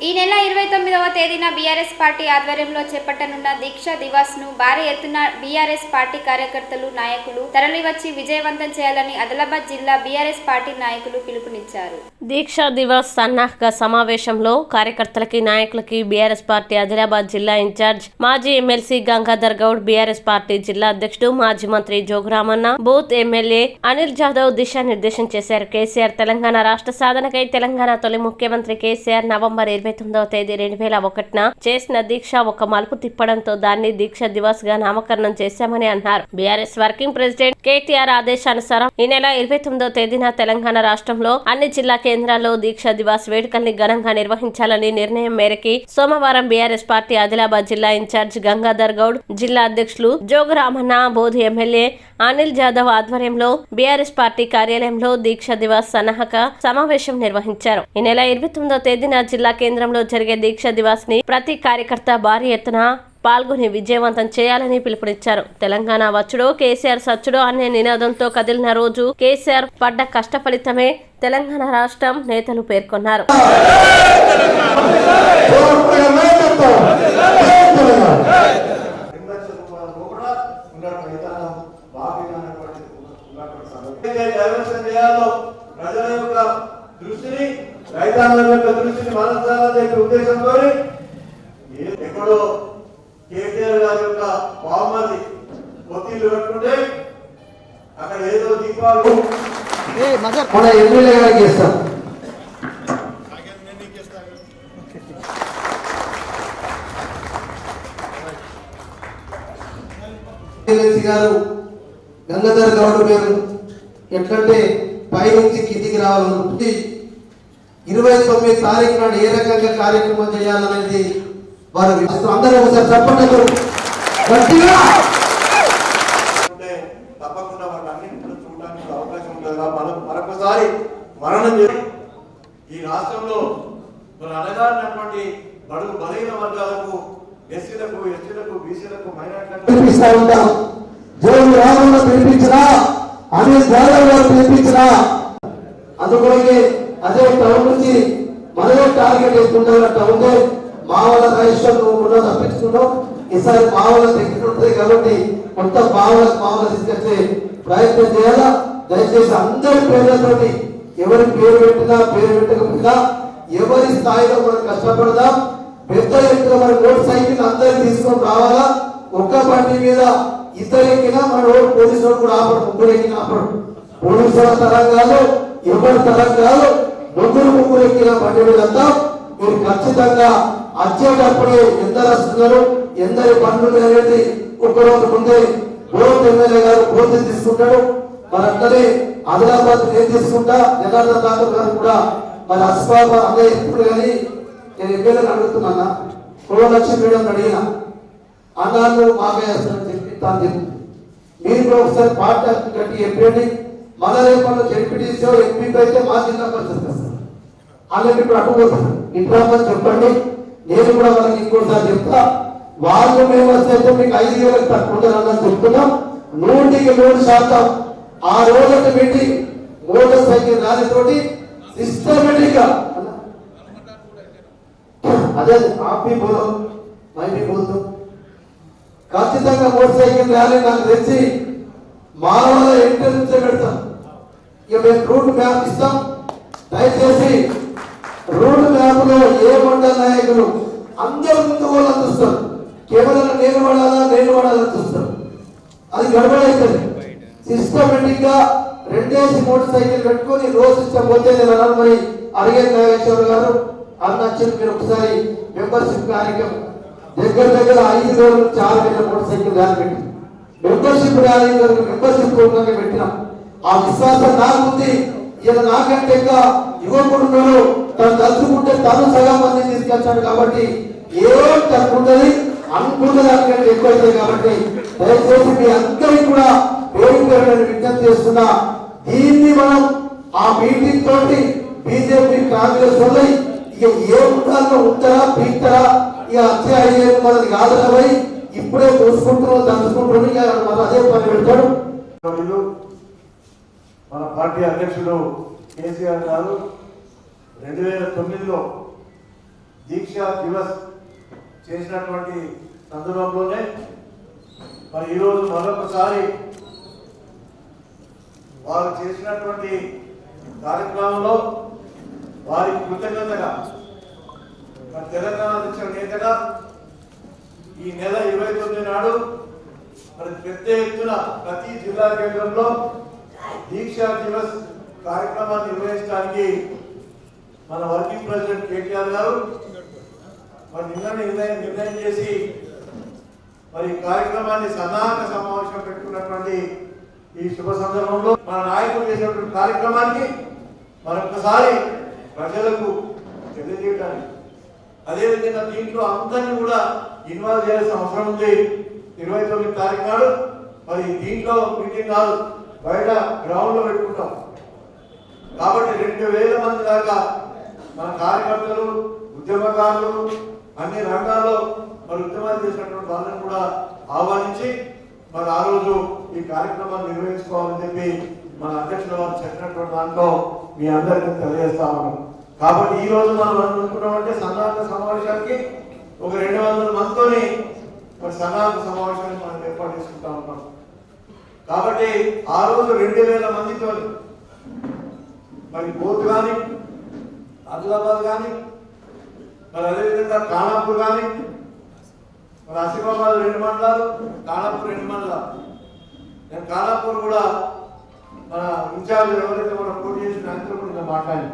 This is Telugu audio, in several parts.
ఈ నెల 29వ తేదీన బీఆర్ఎస్ పార్టీ ఆధ్వర్యంలో చేపట్టనున్న దీక్షా దివాస్ ను భారీ ఎత్తున బీఆర్ఎస్ పార్టీ కార్యకర్తలు నాయకులు తరలివచ్చి విజయవంతం చేయాలని ఆదిలాబాద్ జిల్లా బీఆర్ఎస్ పార్టీ నాయకులు పిలుపునిచ్చారు. దీక్షా దివాస్ సన్నాహక సమావేశంలో కార్యకర్తలకి నాయకులకి బీఆర్ఎస్ పార్టీ ఆదిలాబాద్ జిల్లా ఇన్ఛార్జ్ మాజీ MLC Gangadhar Goud, BRS party జిల్లా అధ్యక్షుడు మాజీ మంత్రి జోగురామన్న, బూత్ ఎమ్మెల్యే అనిల్ జాదవ్ దిశానిర్దేశం చేశారు. కేసీఆర్ తెలంగాణ రాష్ట్ర సాధనకై తెలంగాణ తొలి ముఖ్యమంత్రి కేసీఆర్ నవంబర్ 29వ తేదీ 2001న చేసిన దీక్ష ఒక మలుపు తిప్పడంతో దాన్ని దీక్షా దివాస్ గా నామకరణం చేశామని అన్నారు. బీఆర్ఎస్ వర్కింగ్ ప్రెసిడెంట్ కేటీఆర్ ఆదేశానుసారం ఈ నెల 29వ తేదీన తెలంగాణ రాష్ట్రంలో అన్ని జిల్లా కేంద్రాల్లో దీక్షా దివాస్ వేడుకల్ని ఘనంగా నిర్వహించాలని నిర్ణయం మేరకి సోమవారం బీఆర్ఎస్ పార్టీ ఆదిలాబాద్ జిల్లా ఇన్ఛార్జ్ గంగాధర్ గౌడ్, జిల్లా అధ్యక్షులు జోగురామన్న, బోధి ఎమ్మెల్యే అనిల్ జాదవ్ ఆధ్వర్యంలో బీఆర్ఎస్ పార్టీ కార్యాలయంలో దీక్షా దివాస్ సన్నాహక సమావేశం నిర్వహించారు. ఈ నెల 29వ తేదీన జిల్లా కేంద్రంలో జరిగే దీక్షా దివాస్ ని ప్రతి కార్యకర్త భారీ ఎత్తున పాల్గొని విజయవంతం చేయాలని పిలుపునిచ్చారు. తెలంగాణ వచ్చుడో కేసీఆర్ సచ్చుడో అనే నినాదంతో కదిలిన రోజు కేసీఆర్ పడ్డ కష్ట ఫలితమే తెలంగాణ రాష్ట్రం నేతలు పేర్కొన్నారు. రైతాంగం యొక్క దృష్టిని మరల్చాలనే ఉద్దేశంతో ఎక్కడో కేటీఆర్ గారి యొక్క బామ్మది ఒత్తిళ్లు పెట్టుకుంటే అక్కడ ఏదో దీపాలు మన ఎమ్మెల్యే గారికి ఇస్తాం. గారు గంగాధర్ గౌడ్ గారు ఎట్లంటే పైనుంచి కిందికి రావాలనుకుంటే 29 తారీఖు నాడు ఏ రకంగా కార్యక్రమం చేయాలనేది వారు అందరూ ఒకసారి చెప్పండి. తప్పకుండా వాటి అన్నింటిలో చూడడానికి అవకాశం ఉంటుంది. మనం మరొకసారి మరణం చేసి ఈ రాష్ట్రంలో మరి అనగారినటువంటి బడుగు బలహీన వర్గాలకు, ఎస్సీలకు, ఎస్టీలకు, బీసీలకు, మైనార్టీలకు పిలిపిస్తా ఉంటాం. జోగు రామన్న పిలిపించినా, అనిల్ జాదవ్ గారు పిలిపించినా అందుకొరకే అదే టౌన్ నుంచి మనమే టార్గెట్ వేసుకుంటారు. ఉంటే మా వాళ్ళ రాజేశ్వర్ నువ్వు తప్పించుకున్నావు, ఈసారి మా వాళ్ళ దగ్గర ఉంటుంది కాబట్టి మొత్తం మా వాళ్ళ తీసుకొచ్చే ప్రయత్నం చేయాలా. దయచేసి అందరి పేర్లతోటి ఎవరి పేరు పెట్టినా పేరు పెట్టకపోయినా ఎవరి స్థాయిలో మనం కష్టపడదాం. పెద్ద ఎత్తున మన మోటార్ సైకిల్ అందరికి తీసుకొని రావాలా. ఒక్క బండి మీద ఇద్దరు ఎక్కినా మన రోడ్డు పోలీసు కూడా ఆపడు, ముగ్గురు ఎక్కిన ఆపడు. పోలీసుల తరం కాదు, ఎవరి తరం కాదు, ముగ్గురు ఎక్కిన బండి మీద మీరు ఖచ్చితంగా వచ్చేటప్పుడే ఎందరు వస్తున్నారు, ఎందరి పనులు అనేది ఒక్కరోజు ముందే బోర్డు ఎమ్మెల్యే గారు బోర్డు తీసుకుంటాడు. మరి అట్లనే ఆదిలాబాద్ నేను తీసుకుంటా, జనార్దన్ ఠాకూర్ గారు కూడా మరి అస్బాబ్ అదే ఇప్పుడు కానీ నేను ఎమ్మెల్యేని అడుగుతున్నా, గృహలక్ష్మి మేడం అడిగిన అన్నాను మాకేస్తానని చెప్పి తాను చెప్పి మీరు కూడా ఒకసారి పార్టీ కట్టి చెప్పండి. మన రేపట్లో జడ్పీటీసీ ఎంపీ అయితే మా జిల్లా పరిస్థితి వస్తాను అలాంటి ఇప్పుడు అడ్డుపోతాను ఇంట్రామని చెప్పండి. నేను కూడా వాళ్ళకి ఇంకోసారి చెప్తా. వాళ్ళు మేము వస్తే మీకు 5,000 తక్కువ ఉంటుందని చెప్తున్నాం. 100% ఆ రోజు మీటింగ్ మోటార్ సైకిల్ ర్యాలీ తోటి సిస్టమేటిక్ గా అదే ఆపి బోలో మైపి బోల్తో ఖచ్చితంగా మోటార్ సైకిల్ ర్యాలీ నాకు తెలిసి మా వాళ్ళ ఎంట్రెన్స్ పెడతాం. ఇక మేము రూట్ మ్యాప్ ఇస్తాం. దయచేసి రూట్ మ్యాప్ లో ఏ మండల నాయకులు అందరూ ముందు వాళ్ళని చూస్తారు. కేవలం నేను వాడాలని చూస్తారు. అది గడబడైతుంది. సిస్టమేటిక్ గా 2 మోటార్ సైకిల్ పెట్టుకొని రోజు ఇష్టం పోతే నేను అన్నాను. మరి అడిగే నాగేశ్వర గారు అన్నచ్చింది మీరు ఒకసారి మెంబర్షిప్ కార్యక్రమం దగ్గర 5 రోజుల నుంచి 6 గంటల మోటార్ సైకిల్ ర్యాలీ పెట్టి మెంబర్షిప్ ర్యాలీ మెంబర్షిప్ ప్రోగ్రామ్ పెట్టినాం. ఆ విశ్వాసం నాకుంది. ఇలా నాకంటే ఇంకా యువకుడు తను తలుచుకుంటే తను సగం మంది తీసుకొచ్చాడు కాబట్టి ఏం తక్కువ అనుకున్న దానికంటే ఎక్కువైంది. కాబట్టి దయచేసి మీ అందరికీ కూడా పేరు పేరు విజ్ఞప్తి చేస్తున్నా. దీన్ని మనం ఆ మీటింగ్ తోటి బీజేపీ, కాంగ్రెస్ వల్ల ఇక ఏ ఉండాలో ఉంటారా పీక్తారా ఇక వచ్చే 5 మనది కాదనబోయి ఇప్పుడే చూసుకుంటున్నాం, దంచుకుంటున్నాం. మన అదే పని పెడతాడు. మన పార్టీ అధ్యక్షుడు కేసీఆర్ గారు 2009లో దీక్షా దివస్ చేసినటువంటి సందర్భంలోనే మరి ఈరోజు మరొకసారి వారు చేసినటువంటి కార్యక్రమంలో వారికి కృతజ్ఞతగా మరి తెలంగాణ తెచ్చిన నేతగా ఈ నెల 29 నాడు మరి పెద్ద ఎత్తున ప్రతి జిల్లా కేంద్రంలో దీక్షా దివస్ కార్యక్రమాన్ని నిర్వహించడానికి మన వర్కింగ్ ప్రెసిడెంట్ కేటీఆర్ గారు మరి నిర్ణయం చేసి మరి కార్యక్రమాన్ని సన్నాహక సమావేశం పెట్టుకున్నటువంటి ఈ శుభ సందర్భంలో మన నాయకులు చేసినటువంటి కార్యక్రమానికి మరొకసారి ప్రజలకు తెలియజేయడానికి అదేవిధంగా దీంట్లో అందరినీ కూడా ఇన్వాల్వ్ చేయాల్సిన అవసరం ఉంది. 29 తారీఖు నాడు మరి దీంట్లో మీటింగ్ కాదు, బయట గ్రౌండ్ లో పెట్టుకుంటాం కాబట్టి 2000 మంది దాకా మన కార్యకర్తలు ఉద్యమకారులు అన్ని రంగాల్లో మరి ఉద్యమాలు చేసినటువంటి వాళ్ళని కూడా ఆహ్వానించి మరి ఆ రోజు ఈ కార్యక్రమాన్ని నిర్వహించుకోవాలని చెప్పి మన అధ్యక్షుల వారు చెప్పినటువంటి దాంట్లో మీ అందరికీ తెలియజేస్తా ఉన్నాం. కాబట్టి ఈ రోజు మనం అనుకుంటున్నామంటే సన్నాహక సమావేశానికి ఒక 200 మందితోని మరి సన్నాహక సమావేశాన్ని మనం ఏర్పాటు చేసుకుంటా ఉన్నాం. కాబట్టి ఆ రోజు 2000 మందితో మరి బోత్ కానీ ఆదిలాబాద్ కానీ మరి అదేవిధంగా ఖానాపూర్ కానీ మరి ఆసిఫాబాద్ 2 మండలాలు, ఖానాపూర్ 2 మండలాలు. నేను ఖానాపూర్ కూడా మన ఇన్ఛార్జ్ ఎవరైతే మనం పోటీ చేసిన నాయకులు కూడా మాట్లాడి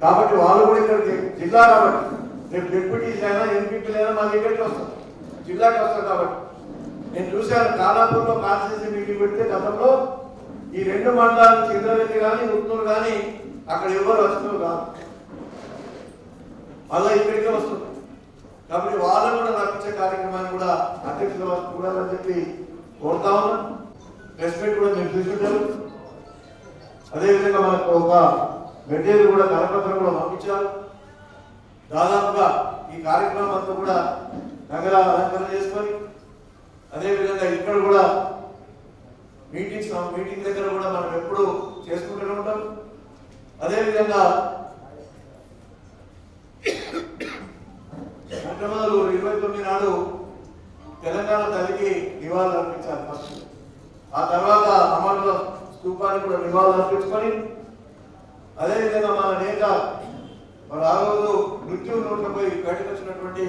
కాబట్టి వాళ్ళు కూడా ఇక్కడ జిల్లా కాబట్టి రేపు డిప్యూటీస్ అయినా ఎంపీపీలు అయినా మా దగ్గరికి వస్తారు, జిల్లాకి వస్తారు. కాబట్టి నేను చూశాను ఖానాపూర్లో కాన్స్టిట్యూన్సీ మీటింగ్ పెడితే గతంలో ఈ 2 మండలాలు చంద్రరెడ్డి కానీ ఉత్తూరు కానీ అక్కడ ఎవరు వస్తున్నారు కాదు, అలా ఇక్కడికే వస్తుంది. కాబట్టి వాళ్ళని కూడా రప్పించే కార్యక్రమాన్ని కూడా అధ్యక్షుల వారికి చూడాలని చెప్పి కోరుతా ఉన్నాం. ప్రెస్ మీట్ కూడా మీరు చూసుకుంటారు. అదేవిధంగా మనకు ఒక మెటీరియల్ కూడా కరపత్రం కూడా పంపించారు. దాదాపుగా ఈ కార్యక్రమం అంతా కూడా నగర అలంకరణ చేసుకొని అదేవిధంగా ఇక్కడ కూడా మీటింగ్ దగ్గర కూడా మనం ఎప్పుడు చేసుకుంటూనే ఉంటాం. అదేవిధంగా మొట్టమొదలు 29 నాడు తెలంగాణ తల్లికి నివాళులు అర్పించాలి ఫస్ట్. ఆ తర్వాత అమరుల స్తూపానికి కూడా నివాళులు అర్పించుకొని అదేవిధంగా మన నేత మరి ఆ రోజు మృత్యు నోట్ల పోయి బయటకు వచ్చినటువంటి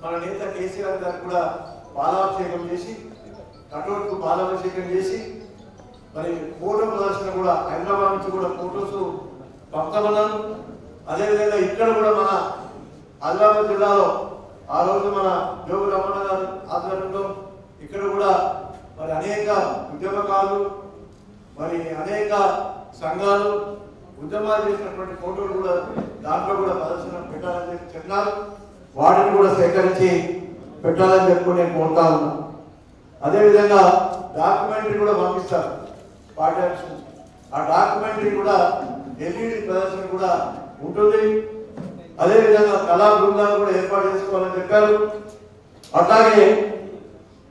మన నేత కేసీఆర్ గారికి కూడా పాలాభిషేకం చేసి కటౌట్కు పాలాభిషేకం చేసి మరి ఫోటో ప్రదర్శన కూడా హైదరాబాద్ నుంచి కూడా ఫోటోస్ పంపమన్నాను. అదేవిధంగా ఇక్కడ కూడా మన ఆదిలాబాద్ జిల్లాలో ఆ రోజు మన జోగు రమణ గారు ఆధ్వర్యంలో ఇక్కడ కూడా మరి అనేక ఉద్యమకారులు మరి అనేక సంఘాలు ఉద్యమాలు చేసినటువంటి ఫోటోలు కూడా దాంట్లో కూడా ప్రదర్శన పెట్టాలని చెప్పి చెప్పినారు. వాటిని కూడా సేకరించి పెట్టాలని చెప్పి నేను కోరుతా ఉన్నాను. అదేవిధంగా డాక్యుమెంటరీ కూడా పంపిస్తారు పార్టీ ఆఫీస్ నుంచి. ఆ డాక్యుమెంటరీ కూడా ఎల్ఈడి ప్రదర్శన కూడా ఉంటుంది. అదేవిధంగా కళా బృందాలు కూడా ఏర్పాటు చేసుకోవాలని చెప్పారు. అట్లాగే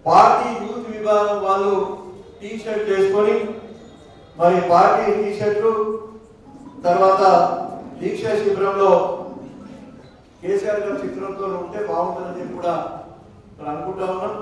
పార్టీ యూత్ విభాగం వాళ్ళు టీ షర్ట్ వేసుకొని మరి పార్టీ టీ షర్ట్లు తర్వాత దీక్షా శిబిరంలో కేసీఆర్ గారి చిత్రంతో ఉంటే బాగుంటుందని చెప్పి కూడా అనుకుంటా ఉన్నాం.